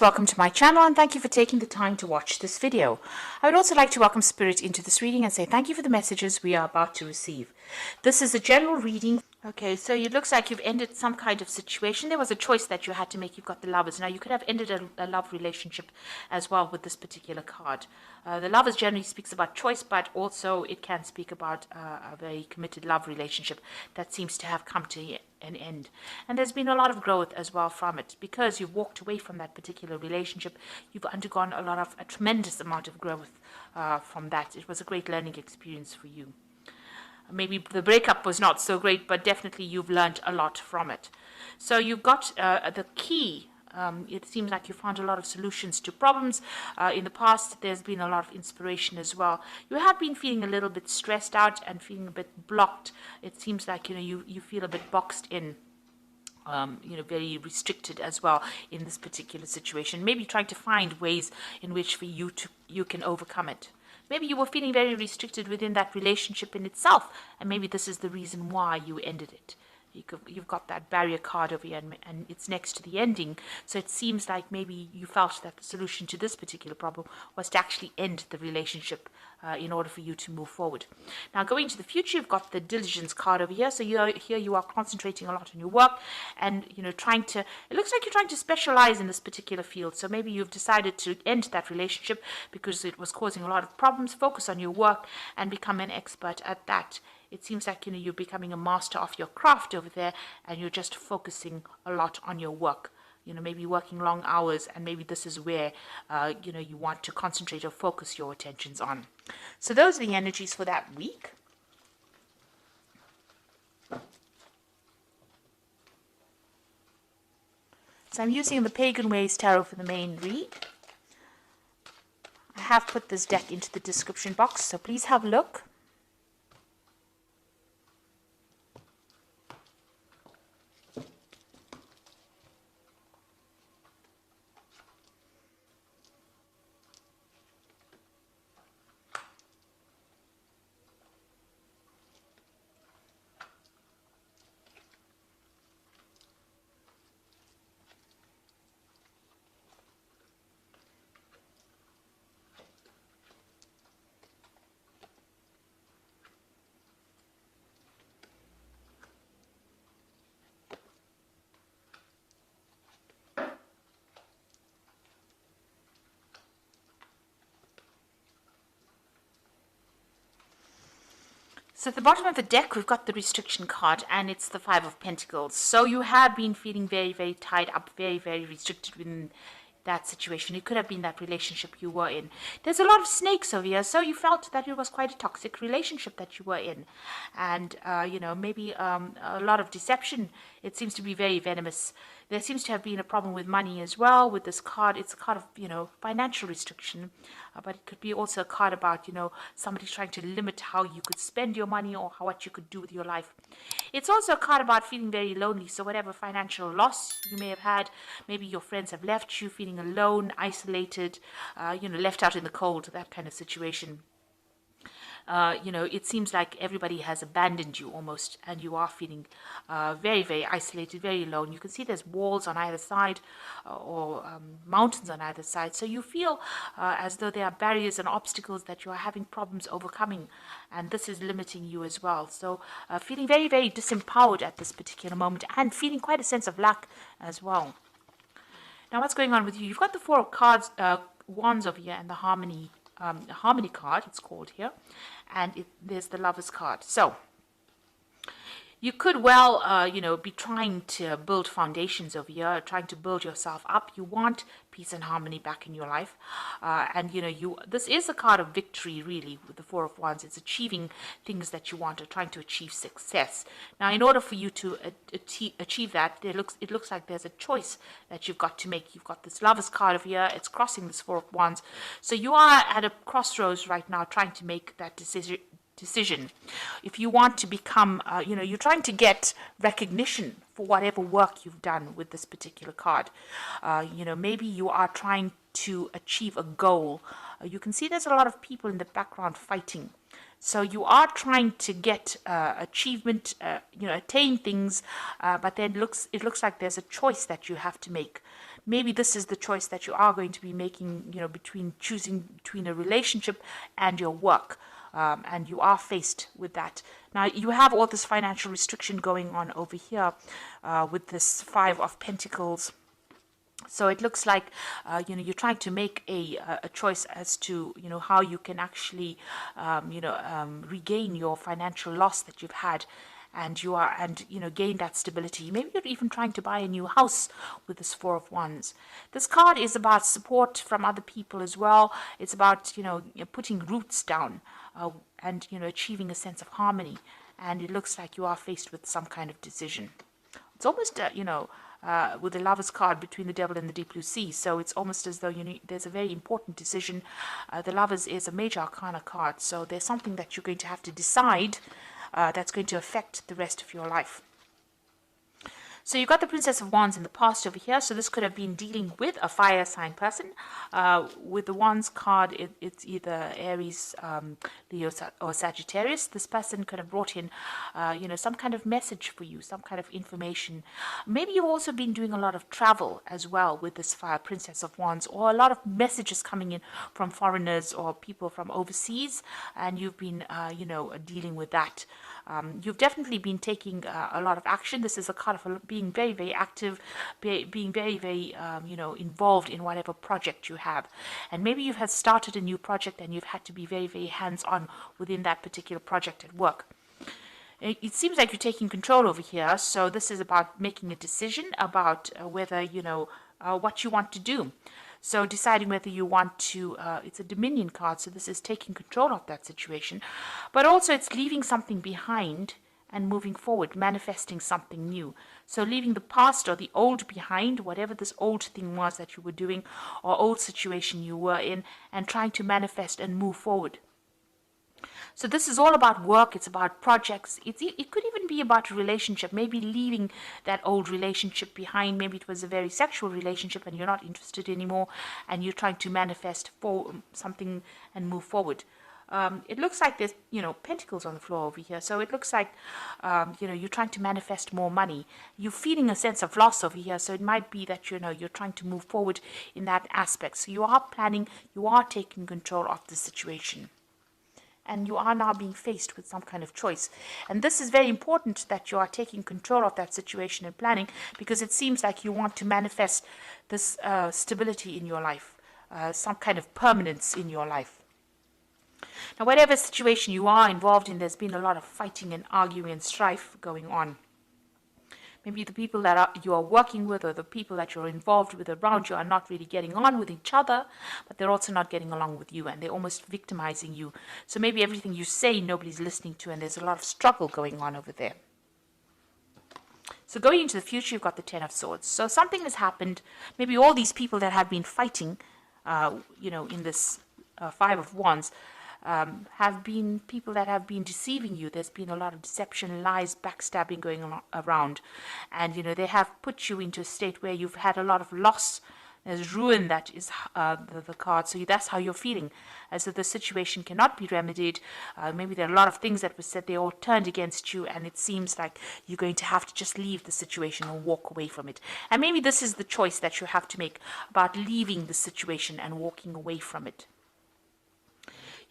Welcome to my channel and thank you for taking the time to watch this video. I would also like to welcome Spirit into this reading and say thank you for the messages we are about to receive. This is a general reading. Okay, so it looks like you've ended some kind of situation. There was a choice that you had to make. You've got the Lovers. Now, you could have ended a love relationship as well with this particular card. The Lovers generally speaks about choice, but also it can speak about a very committed love relationship that seems to have come to an end. And there's been a lot of growth as well from it. Because you've walked away from that particular relationship, you've undergone a tremendous amount of growth from that. It was a great learning experience for you. Maybe the breakup was not so great, but definitely you've learned a lot from it. So you've got the key. It seems like you found a lot of solutions to problems. In the past, there's been a lot of inspiration as well. You have been feeling a little bit stressed out and feeling a bit blocked. It seems like you feel a bit boxed in. Very restricted as well in this particular situation. Maybe trying to find ways in which for you can overcome it. Maybe you were feeling very restricted within that relationship in itself, and maybe this is the reason why you ended it. You've got that barrier card over here, and it's next to the ending. So it seems like maybe you felt that the solution to this particular problem was to actually end the relationship in order for you to move forward. Now, going to the future, you've got the diligence card over here. So here you are concentrating a lot on your work, and it looks like you're trying to specialize in this particular field. So maybe you've decided to end that relationship because it was causing a lot of problems. Focus on your work and become an expert at that. It seems like you're becoming a master of your craft over there, and you're just focusing a lot on your work. Maybe working long hours, and maybe this is where you want to concentrate or focus your attentions on. So those are the energies for that week. So I'm using the Pagan Ways Tarot for the main read. I have put this deck into the description box, so please have a look. So at the bottom of the deck, we've got the restriction card, and it's the Five of Pentacles. So you have been feeling very, very tied up, very, very restricted within that situation. It could have been that relationship you were in. There's a lot of snakes over here, so you felt that it was quite a toxic relationship that you were in. And, maybe a lot of deception. It seems to be very venomous. There seems to have been a problem with money as well with this card. It's a card of, financial restriction. But it could be also a card about, somebody trying to limit how you could spend your money or what you could do with your life. It's also a card about feeling very lonely. So whatever financial loss you may have had, maybe your friends have left you, feeling alone, isolated, left out in the cold, that kind of situation. It seems like everybody has abandoned you almost, and you are feeling very, very isolated, very alone. You can see there's walls on either side or mountains on either side. So you feel as though there are barriers and obstacles that you are having problems overcoming, and this is limiting you as well. So feeling very, very disempowered at this particular moment, and feeling quite a sense of lack as well. Now, what's going on with you? You've got the Four of Wands over here, and the Harmony card, it's called here, and there's the Lovers card. So you could well, be trying to build foundations over here, trying to build yourself up. You want peace and harmony back in your life. And, this is a card of victory, really, with the Four of Wands. It's achieving things that you want, or trying to achieve success. Now, in order for you to achieve that, it looks like there's a choice that you've got to make. You've got this Lovers card over here. It's crossing this Four of Wands. So you are at a crossroads right now, trying to make that decision. If you want to become, you're trying to get recognition for whatever work you've done with this particular card. Maybe you are trying to achieve a goal. You can see there's a lot of people in the background fighting. So you are trying to get achievement, attain things, but then it looks like there's a choice that you have to make. maybe this is the choice that you are going to be making, between choosing between a relationship and your work. And you are faced with that. Now, you have all this financial restriction going on over here with this Five of Pentacles. So it looks like, you're trying to make a choice as to, how you can actually, regain your financial loss that you've had. And gain that stability. Maybe you're even trying to buy a new house with this Four of Wands. This card is about support from other people as well. It's about, putting roots down and, achieving a sense of harmony. And it looks like you are faced with some kind of decision. It's almost, with the Lover's card between the Devil and the Deep Blue Sea. So it's almost as though there's a very important decision. The Lovers is a major arcana card. So there's something that you're going to have to decide that's going to affect the rest of your life. So you've got the Princess of Wands in the past over here. So this could have been dealing with a fire sign person. With the Wands card, it's either Aries, Leo, or Sagittarius. This person could have brought in, some kind of message for you, some kind of information. Maybe you've also been doing a lot of travel as well with this fire Princess of Wands, or a lot of messages coming in from foreigners or people from overseas, and you've been, dealing with that. You've definitely been taking a lot of action. This is a card of being very, very active, being very, very, involved in whatever project you have. And maybe you've had started a new project and you've had to be very, very hands-on within that particular project at work. It seems like you're taking control over here. So this is about making a decision about whether, what you want to do. So deciding whether you want to, it's a Dominion card, so this is taking control of that situation. But also it's leaving something behind and moving forward, manifesting something new. So leaving the past or the old behind, whatever this old thing was that you were doing or old situation you were in, and trying to manifest and move forward. So this is all about work. It's about projects. It could even be about a relationship, maybe leaving that old relationship behind. Maybe it was a very sexual relationship and you're not interested anymore and you're trying to manifest for something and move forward. It looks like there's, pentacles on the floor over here. So it looks like, you're trying to manifest more money. You're feeling a sense of loss over here. So it might be that, you're trying to move forward in that aspect. So you are planning, you are taking control of the situation. And you are now being faced with some kind of choice. And this is very important that you are taking control of that situation and planning, because it seems like you want to manifest this stability in your life, some kind of permanence in your life. Now, whatever situation you are involved in, there's been a lot of fighting and arguing and strife going on. Maybe the people that you are working with or the people that you're involved with around you are not really getting on with each other, but they're also not getting along with you and they're almost victimizing you. So maybe everything you say, nobody's listening to, and there's a lot of struggle going on over there. So going into the future, you've got the Ten of Swords. So something has happened. Maybe all these people that have been fighting, in this Five of Wands, have been people that have been deceiving you. There's been a lot of deception, lies, backstabbing going around. And, they have put you into a state where you've had a lot of loss. There's ruin that is the card. So that's how you're feeling. As if the situation cannot be remedied. Maybe there are a lot of things that were said. They all turned against you. And it seems like you're going to have to just leave the situation or walk away from it. And maybe this is the choice that you have to make about leaving the situation and walking away from it.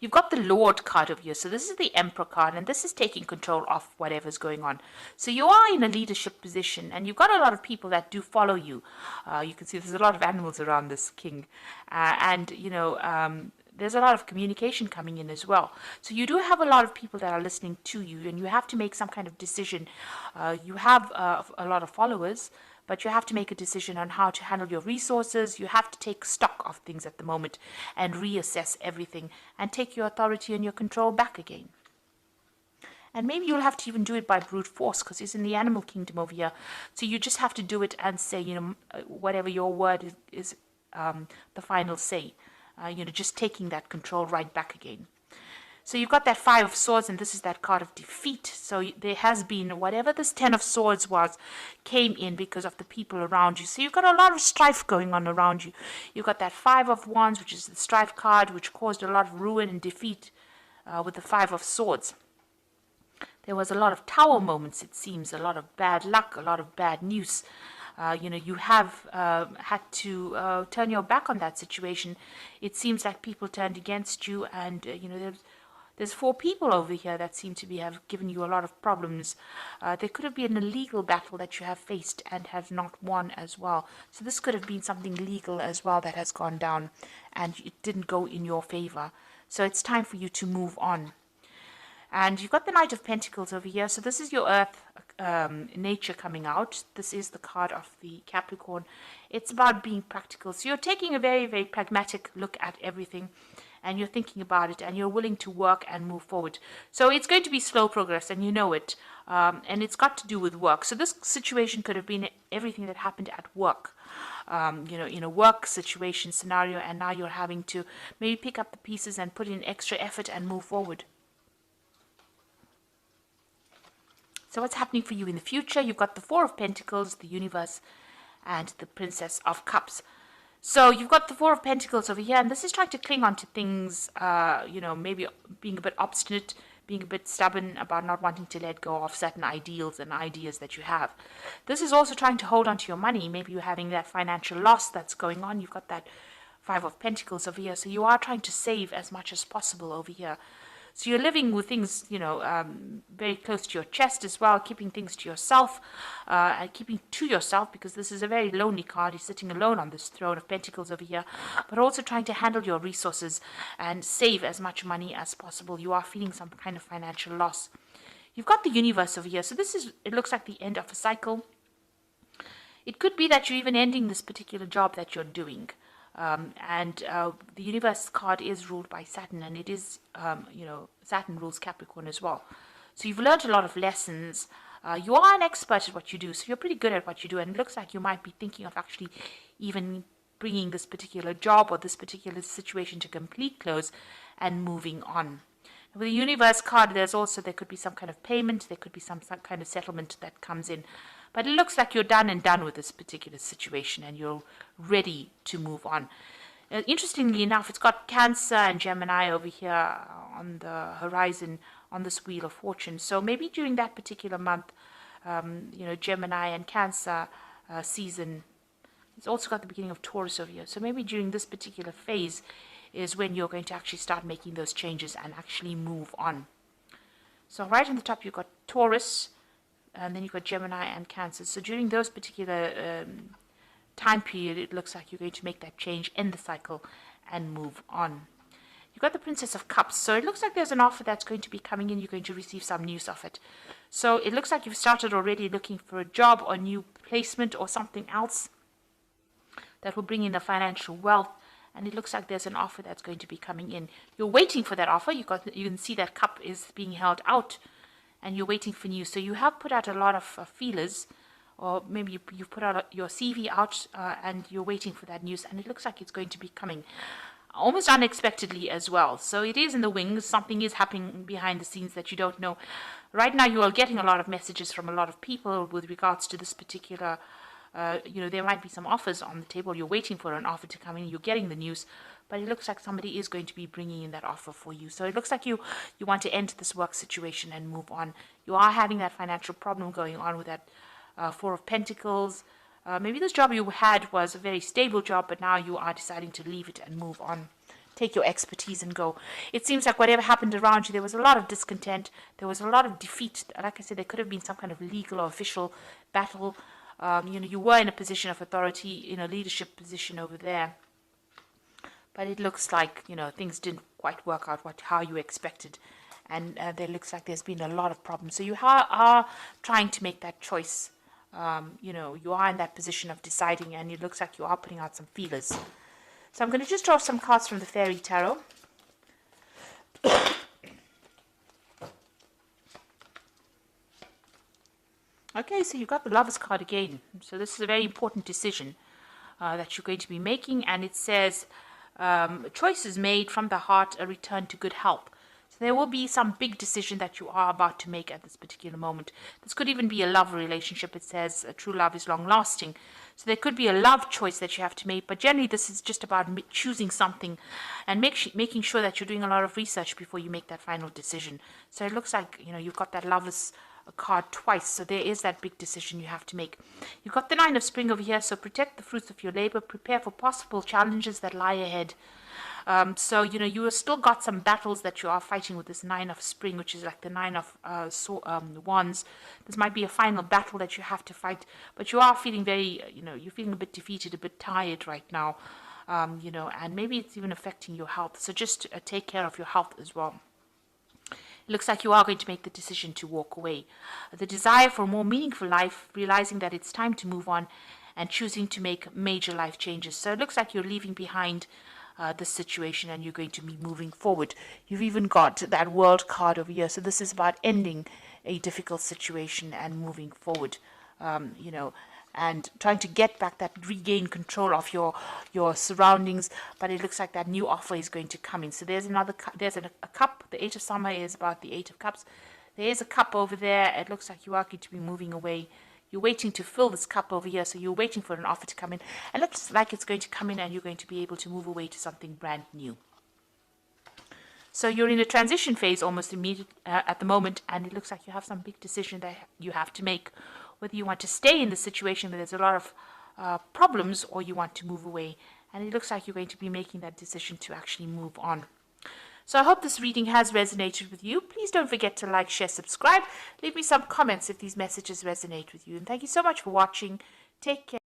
You've got the Lord card over here. So this is the Emperor card, and this is taking control of whatever's going on. So you are in a leadership position, and you've got a lot of people that do follow you. You can see there's a lot of animals around this king. There's a lot of communication coming in as well. So you do have a lot of people that are listening to you, and you have to make some kind of decision. You have a lot of followers, but you have to make a decision on how to handle your resources. You have to take stock of things at the moment and reassess everything and take your authority and your control back again. And maybe you'll have to even do it by brute force, because it's in the animal kingdom over here. So you just have to do it and say, whatever your word is the final say. Just taking that control right back again. So you've got that Five of Swords, and this is that card of defeat. So there has been, whatever this Ten of Swords was, came in because of the people around you. So you've got a lot of strife going on around you. You've got that Five of Wands, which is the strife card, which caused a lot of ruin and defeat with the Five of Swords. There was a lot of tower moments, it seems, a lot of bad luck, a lot of bad news. You have had to turn your back on that situation. It seems like people turned against you, and there's 4 people over here that seem to have given you a lot of problems. There could have been a legal battle that you have faced and have not won as well. So this could have been something legal as well that has gone down, and it didn't go in your favor. So it's time for you to move on. And you've got the Knight of Pentacles over here. So this is your earth nature coming out. This is the card of the Capricorn. It's about being practical. So you're taking a very, very pragmatic look at everything, and you're thinking about it, and you're willing to work and move forward. So it's going to be slow progress, and you know it. And it's got to do with work. So this situation could have been everything that happened at work. In a work situation scenario, and now you're having to maybe pick up the pieces and put in extra effort and move forward. So what's happening for you in the future? You've got the 4 of Pentacles, the Universe, and the Princess of Cups. So you've got the 4 of Pentacles over here, and this is trying to cling on to things, maybe being a bit obstinate, being a bit stubborn about not wanting to let go of certain ideals and ideas that you have. This is also trying to hold on to your money. Maybe you're having that financial loss that's going on. You've got that 5 of Pentacles over here. So you are trying to save as much as possible over here. So you're living with things, very close to your chest as well, keeping things to yourself, and keeping to yourself, because this is a very lonely card. You're sitting alone on this throne of Pentacles over here, but also trying to handle your resources and save as much money as possible. You are feeling some kind of financial loss. You've got the Universe over here. So it looks like the end of a cycle. It could be that you're even ending this particular job that you're doing. The Universe card is ruled by Saturn, and it is, Saturn rules Capricorn as well. So you've learned a lot of lessons. You are an expert at what you do, so you're pretty good at what you do, and it looks like you might be thinking of actually even bringing this particular job or this particular situation to complete close and moving on. With the Universe card, there could be some kind of payment, there could be some kind of settlement that comes in. But it looks like you're done with this particular situation, and you're ready to move on. Interestingly enough, it's got Cancer and Gemini over here on the horizon on this Wheel of Fortune. So maybe during that particular month, Gemini and Cancer season. It's also got the beginning of Taurus over here. So maybe during this particular phase is when you're going to actually start making those changes and actually move on. So right on the top, you've got Taurus, and then you've got Gemini and Cancer. So during those particular time period, it looks like you're going to make that change, end the cycle, and move on. You've got the Princess of Cups. So it looks like there's an offer that's going to be coming in. You're going to receive some news of it. So it looks like you've started already looking for a job or new placement or something else that will bring in the financial wealth. And it looks like there's an offer that's going to be coming in. You're waiting for that offer. You can see that cup is being held out, and you're waiting for news. So you have put out a lot of feelers, or maybe you've put out your CV out, and you're waiting for that news, and it looks like it's going to be coming almost unexpectedly as well. So it is in the wings. Something is happening behind the scenes that you don't know. Right now you are getting a lot of messages from a lot of people with regards to this particular, there might be some offers on the table. You're waiting for an offer to come in. You're getting the news. But it looks like somebody is going to be bringing in that offer for you. So it looks like you want to end this work situation and move on. You are having that financial problem going on with that 4 of Pentacles. Maybe this job you had was a very stable job, but now you are deciding to leave it and move on. Take your expertise and go. It seems like whatever happened around you, there was a lot of discontent. There was a lot of defeat. Like I said, there could have been some kind of legal or official battle. You were in a position of authority, in a leadership position over there. But it looks like, things didn't quite work out how you expected. And there looks like there's been a lot of problems. So you are trying to make that choice. You are in that position of deciding, and it looks like you are putting out some feelers. So I'm going to just draw some cards from the Fairy Tarot. Okay, so you've got the Lover's card again. So this is a very important decision that you're going to be making. And it says, choices made from the heart, a return to good health. So there will be some big decision that you are about to make at this particular moment. This could even be a love relationship. It says true love is long lasting. So there could be a love choice that you have to make. But generally this is just about choosing something and making sure that you're doing a lot of research before you make that final decision. So it looks like, you've got that Lover's card twice. So there is that big decision you have to make. You've got the Nine of Spring over here. So protect the fruits of your labor. Prepare for possible challenges that lie ahead. So, you have still got some battles that you are fighting with this Nine of Spring, which is like the Nine of Wands. This might be a final battle that you have to fight, but you are feeling very, you're feeling a bit defeated, a bit tired right now, and maybe it's even affecting your health. So just take care of your health as well. It looks like you are going to make the decision to walk away. The desire for a more meaningful life, realizing that it's time to move on and choosing to make major life changes. So it looks like you're leaving behind this situation and you're going to be moving forward. You've even got that World card over here. So this is about ending a difficult situation and moving forward, and trying to get back that regain control of your surroundings. But it looks like that new offer is going to come in. So there's a cup. The Eight of Summer is about the Eight of Cups. There is a cup over there. It looks like you are going to be moving away. You're waiting to fill this cup over here, so you're waiting for an offer to come in. It looks like it's going to come in and you're going to be able to move away to something brand new. So you're in a transition phase almost immediate at the moment, and it looks like you have some big decision that you have to make, whether you want to stay in the situation where there's a lot of problems or you want to move away. And it looks like you're going to be making that decision to actually move on. So I hope this reading has resonated with you. Please don't forget to like, share, subscribe. Leave me some comments if these messages resonate with you. And thank you so much for watching. Take care.